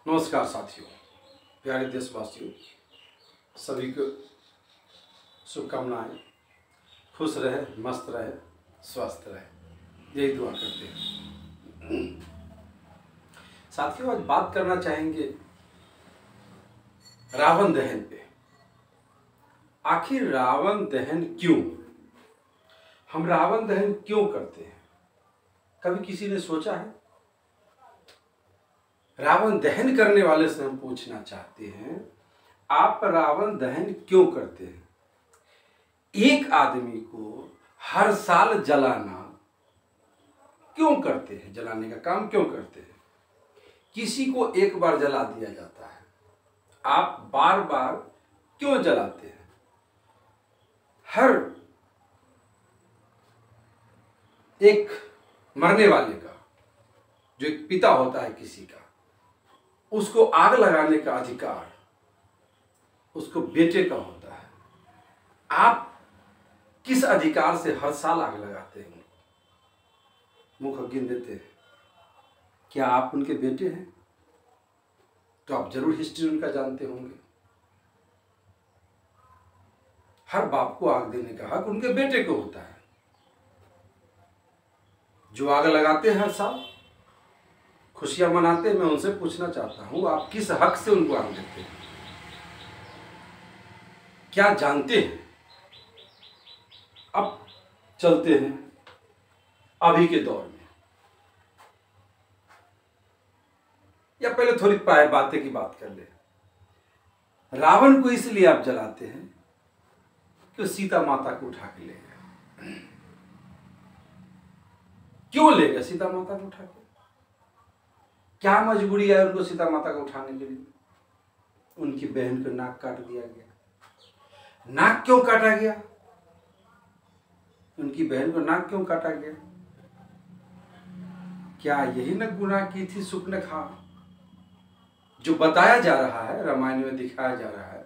नमस्कार साथियों, प्यारे देशवासियों, सभी को शुभकामनाएं। खुश रहे, मस्त रहे, स्वस्थ रहे, यही दुआ करते हैं। साथियों, आज बात करना चाहेंगे रावण दहन पे। आखिर रावण दहन क्यों? हम रावण दहन क्यों करते हैं? कभी किसी ने सोचा है? रावण दहन करने वाले से हम पूछना चाहते हैं, आप रावण दहन क्यों करते हैं? एक आदमी को हर साल जलाना क्यों करते हैं? जलाने का काम क्यों करते हैं? किसी को एक बार जला दिया जाता है, आप बार बार क्यों जलाते हैं? हर एक मरने वाले का, जो एक पिता होता है किसी का, उसको आग लगाने का अधिकार उसको बेटे का होता है। आप किस अधिकार से हर साल आग लगाते हैं, मुख गिन देते हैं? क्या आप उनके बेटे हैं? तो आप जरूर हिस्ट्री उनका जानते होंगे। हर बाप को आग देने का हक उनके बेटे को होता है। जो आग लगाते हैं हर साल, खुशियां मनाते हैं, मैं उनसे पूछना चाहता हूं, आप किस हक से उनको आग देते हैं? क्या जानते हैं? अब चलते हैं अभी के दौर में, या पहले थोड़ी बातें की बात कर ले। रावण को इसलिए आप जलाते हैं कि सीता माता को उठा के ले गया। क्यों ले गया सीता माता को उठा के? क्या मजबूरी है उनको सीता माता को उठाने के लिए? उनकी बहन को नाक काट दिया गया। नाक क्यों काटा गया? उनकी बहन को नाक क्यों काटा गया? क्या यही न गुनाह की थी सुपनेखा? जो बताया जा रहा है, रामायण में दिखाया जा रहा है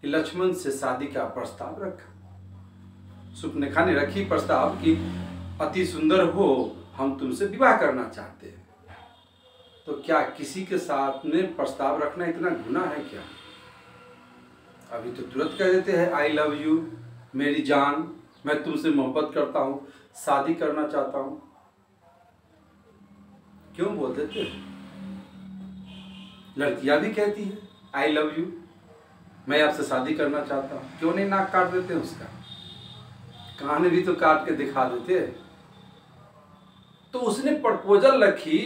कि लक्ष्मण से शादी का प्रस्ताव रखा। सुपनेखा ने रखी प्रस्ताव कि अति सुंदर हो, हम तुमसे विवाह करना चाहते हैं। तो क्या किसी के साथ में प्रस्ताव रखना इतना गुनाह है क्या? अभी तो तुरंत कह देते हैं आई लव यू, मेरी जान, मैं तुमसे मोहब्बत करता हूं, शादी करना चाहता हूं। क्यों बोल देते हैं? लड़कियां भी कहती है आई लव यू, मैं आपसे शादी करना चाहता हूं। क्यों नहीं नाक काट देते उसका? कान भी तो काट के दिखा देते। तो उसने प्रपोजल रखी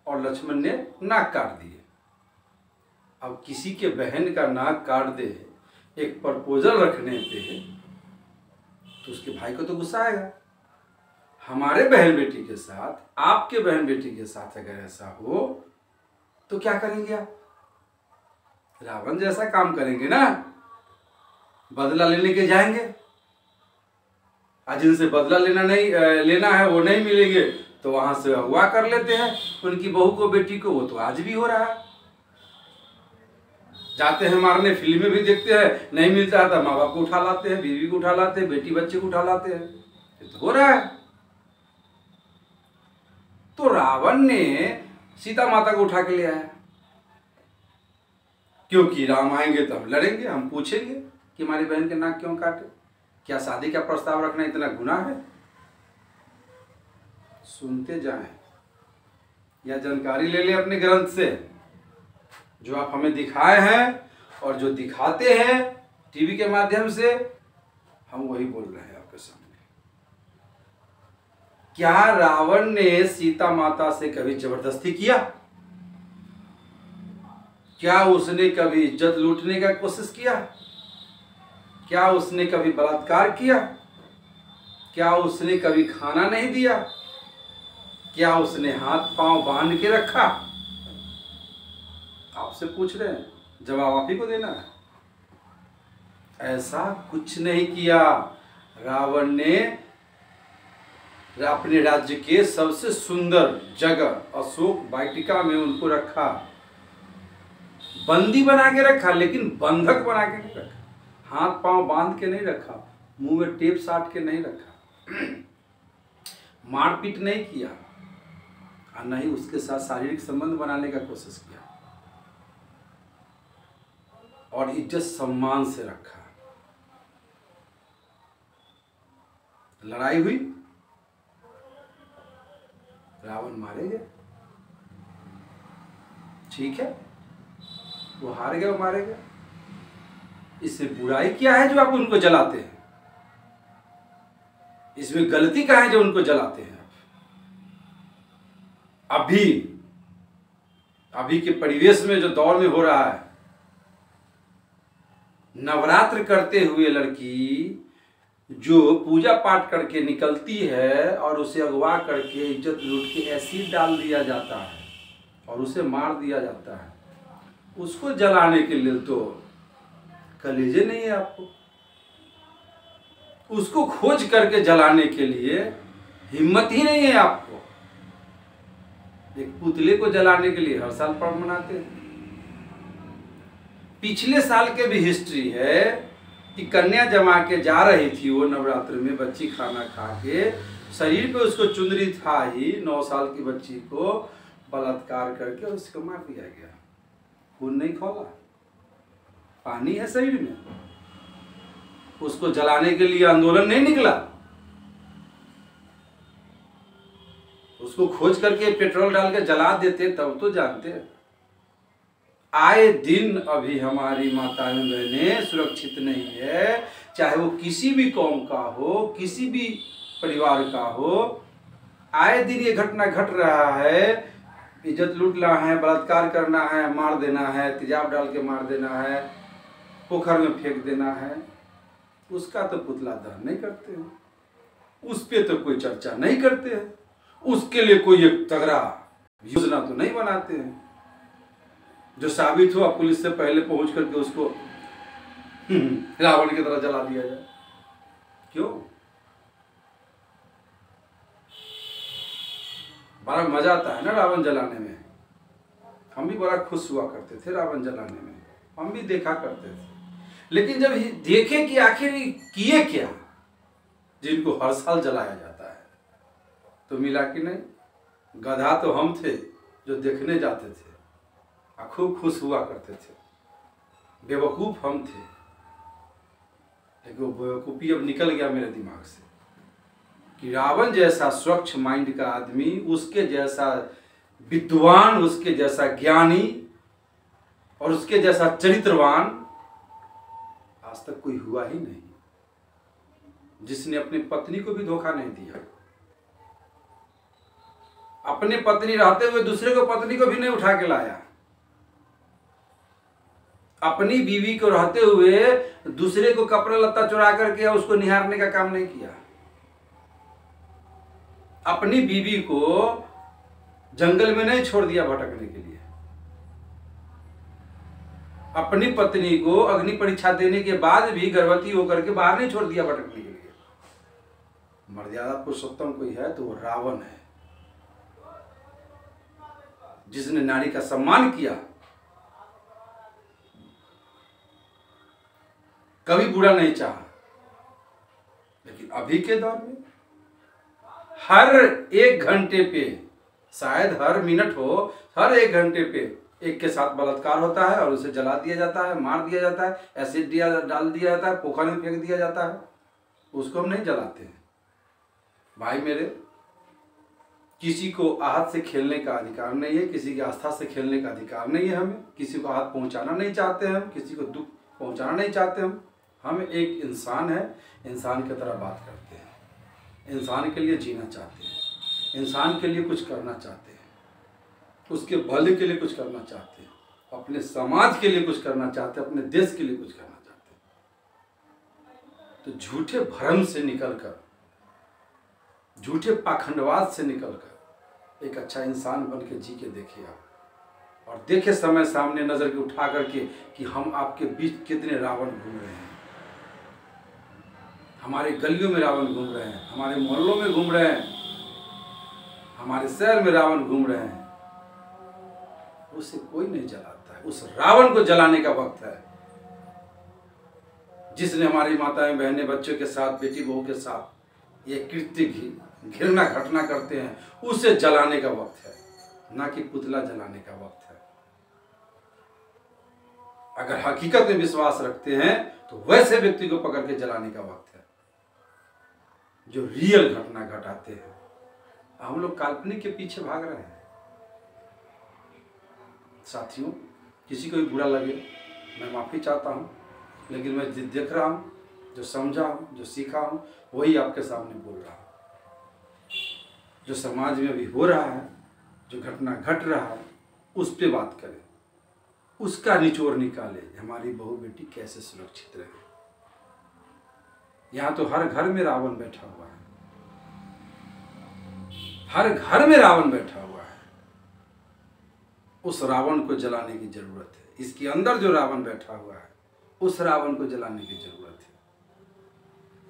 और लक्ष्मण ने नाक काट दिए। अब किसी के बहन का नाक काट दे एक प्रपोजल रखने पे, तो उसके भाई को तो गुस्सा आएगा। हमारे बहन बेटी के साथ, आपके बहन बेटी के साथ अगर ऐसा हो तो क्या करेंगे आप? रावण जैसा काम करेंगे ना, बदला लेने के जाएंगे। आज जिनसे बदला लेना है वो नहीं मिलेंगे तो वहां से अगवा कर लेते हैं उनकी बहू को, बेटी को। वो तो आज भी हो रहा है। जाते हैं मारने, फिल्में भी देखते हैं, नहीं मिलता है तो माँ बाप को उठा लाते हैं, बीवी को उठा लाते हैं, बेटी बच्चे को उठा लाते हैं। ये तो हो रहा है। तो रावण ने सीता माता को उठा के ले आया, क्योंकि राम आएंगे तो हम लड़ेंगे, हम पूछेंगे कि हमारी बहन के नाक क्यों काटे। क्या शादी का प्रस्ताव रखना इतना गुनाह है? सुनते जाएं या जानकारी ले लें अपने ग्रंथ से। जो आप हमें दिखाए हैं और जो दिखाते हैं टीवी के माध्यम से, हम वही बोल रहे हैं आपके सामने। क्या रावण ने सीता माता से कभी जबरदस्ती किया? क्या उसने कभी इज्जत लूटने का कोशिश किया? क्या उसने कभी बलात्कार किया? क्या उसने कभी खाना नहीं दिया? क्या उसने हाथ पांव बांध के रखा? आपसे पूछ रहे हैं, जवाब आप ही को देना है। ऐसा कुछ नहीं किया। रावण ने अपने राज्य के सबसे सुंदर जगह अशोक वाटिका में उनको रखा, बंदी बना के रखा, लेकिन बंधक बना के नहीं रखा। हाथ पांव बांध के नहीं रखा, मुंह में टेप साट के नहीं रखा, मारपीट नहीं किया, और न ही उसके साथ शारीरिक संबंध बनाने का कोशिश किया, और इज्जत सम्मान से रखा। लड़ाई हुई, रावण मारे गए, ठीक है, वो हार गए, वो मारे गए। इससे बुराई क्या है जो आप उनको जलाते हैं? इसमें गलती क्या है जो उनको जलाते हैं? अभी के परिवेश में जो दौर में हो रहा है, नवरात्र करते हुए लड़की जो पूजा पाठ करके निकलती है और उसे अगवा करके इज्जत लूट के एसिड डाल दिया जाता है और उसे मार दिया जाता है, उसको जलाने के लिए तो कलेजे नहीं है आपको। उसको खोज करके जलाने के लिए हिम्मत ही नहीं है आपको। एक पुतले को जलाने के लिए हर साल पर्व मनाते हैं। पिछले साल के भी हिस्ट्री है कि कन्या जमा के जा रही थी वो नवरात्र में, बच्ची खाना खा के, शरीर पे उसको चुंदरी था ही, 9 साल की बच्ची को बलात्कार करके उसको मार दिया गया। खून नहीं खौला, पानी है शरीर में, उसको जलाने के लिए आंदोलन नहीं निकला। उसको खोज करके पेट्रोल डाल के जला देते तब तो जानते। आए दिन अभी हमारी माताएं बहनें सुरक्षित नहीं है, चाहे वो किसी भी कौम का हो, किसी भी परिवार का हो। आए दिन ये घटना घट रहा है, इज्जत लूटना है, बलात्कार करना है, मार देना है, तेजाब डाल के मार देना है, पोखर में फेंक देना है। उसका तो पुतला दहन नहीं करते हैं, उस पे तो कोई चर्चा नहीं करते हैं, उसके लिए कोई एक तगड़ा योजना तो नहीं बनाते हैं जो साबित हुआ पुलिस से पहले पहुंच करके उसको रावण की तरह जला दिया जाए। क्यों? बड़ा मजा आता है ना रावण जलाने में। हम भी बड़ा खुश हुआ करते थे रावण जलाने में, हम भी देखा करते थे। लेकिन जब देखे कि आखिर किए क्या जिनको हर साल जलाया जाता है, तो मिला कि नहीं। गधा तो हम थे जो देखने जाते थे और खूब खुश हुआ करते थे। बेवकूफ हम थे, लेकिन वो बेवकूफ़ी अब निकल गया मेरे दिमाग से कि रावण जैसा स्वच्छ माइंड का आदमी, उसके जैसा विद्वान, उसके जैसा ज्ञानी और उसके जैसा चरित्रवान आज तक कोई हुआ ही नहीं, जिसने अपनी पत्नी को भी धोखा नहीं दिया। अपने पत्नी रहते हुए दूसरे को पत्नी को भी नहीं उठा के लाया। अपनी बीवी को रहते हुए दूसरे को कपड़ा लत्ता चुरा करके उसको निहारने का काम नहीं किया। अपनी बीवी को जंगल में नहीं छोड़ दिया भटकने के लिए। अपनी पत्नी को अग्नि परीक्षा देने के बाद भी गर्भवती होकर के बाहर नहीं छोड़ दिया भटकने के लिए। मर्यादा पुरुषोत्तम कोई है तो वो रावण है, जिसने नारी का सम्मान किया, कभी बुरा नहीं चाहा। लेकिन अभी के दौर में हर 1 घंटे पे, शायद हर मिनट हो, हर 1 घंटे पे एक के साथ बलात्कार होता है और उसे जला दिया जाता है, मार दिया जाता है, एसिड डाल दिया जाता है, पोखर में फेंक दिया जाता है। उसको हम नहीं जलाते हैं। भाई मेरे, किसी को आहत से खेलने का अधिकार नहीं है, किसी की आस्था से खेलने का अधिकार नहीं है। हमें किसी को आहत पहुंचाना नहीं चाहते हम, किसी को दुख पहुंचाना नहीं चाहते हम एक इंसान है, इंसान की तरह बात करते हैं, इंसान के लिए जीना चाहते हैं, इंसान के लिए कुछ करना चाहते हैं, उसके भले के लिए कुछ करना चाहते हैं, अपने समाज के लिए कुछ करना चाहते हैं, अपने देश के लिए कुछ करना चाहते हैं। तो झूठे भ्रम से निकलकर, झूठे पाखंडवाद से निकलकर एक अच्छा इंसान बन के जी के देखिए आप, और देखे समय सामने नजर के उठा करके कि हम आपके बीच कितने रावण घूम रहे हैं। हमारे गलियों में रावण घूम रहे हैं, हमारे मोहल्लों में घूम रहे हैं, हमारे शहर में रावण घूम रहे हैं। उसे कोई नहीं जलाता है। उस रावण को जलाने का वक्त है, जिसने हमारी माताएं बहनें बच्चों के साथ, बेटी बहू के साथ ये कृत्य घृणा घटना करते हैं, उसे जलाने का वक्त है। ना कि पुतला जलाने का वक्त है। अगर हकीकत में विश्वास रखते हैं तो वैसे व्यक्ति को पकड़ के जलाने का वक्त है जो रियल घटना घटाते हैं। हम लोग काल्पनिक के पीछे भाग रहे हैं। साथियों, किसी को भी बुरा लगे मैं माफ़ी चाहता हूँ, लेकिन मैं जो देख रहा हूँ, जो समझा हूँ, जो सीखा हूँ, वही आपके सामने बोल रहा हूँ। जो समाज में अभी हो रहा है, जो घटना घट रहा है, उस पे बात करें, उसका निचोड़ निकालें, हमारी बहू बेटी कैसे सुरक्षित रहे। यहाँ तो हर घर में रावण बैठा हुआ है, हर घर में रावण बैठा हुआ है। उस रावण को जलाने की जरूरत है। इसके अंदर जो रावण बैठा हुआ है, उस रावण को जलाने की जरूरत है।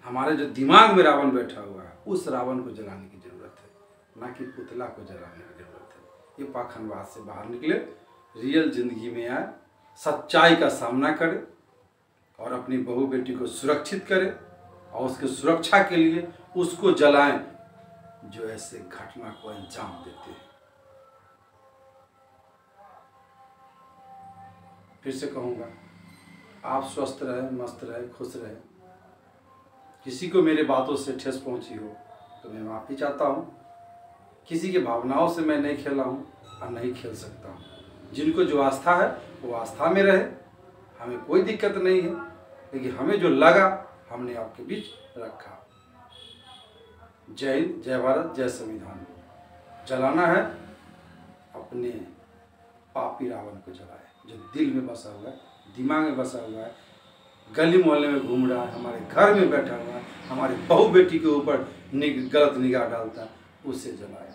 हमारे जो दिमाग में रावण बैठा हुआ है, उस रावण को जलाने की जरूरत है, ना कि पुतला को जलाने की जरूरत है। ये पाखंडवाद से बाहर निकले, रियल जिंदगी में आए, सच्चाई का सामना करे और अपनी बहू बेटी को सुरक्षित करे और उसकी सुरक्षा के लिए उसको जलाएं जो ऐसे घटना को अंजाम देते हैं। फिर से कहूँगा, आप स्वस्थ रहे, मस्त रहे, खुश रहे। किसी को मेरे बातों से ठेस पहुँची हो तो मैं माफ़ी चाहता हूँ। किसी की भावनाओं से मैं नहीं खेला हूँ और नहीं खेल सकता हूँ। जिनको जो आस्था है वो आस्था में रहे, हमें कोई दिक्कत नहीं है, लेकिन हमें जो लगा हमने आपके बीच रखा। जय हिंद, जय भारत, जय संविधान। जलाना है अपने पापी रावण को जलाए जो दिल में बसा हुआ है, दिमाग में बसा हुआ है, गली मोहल्ले में घूम रहा है, हमारे घर में बैठा हुआ है, हमारी बहू बेटी के ऊपर गलत निगाह डालता है, उसे जलाए।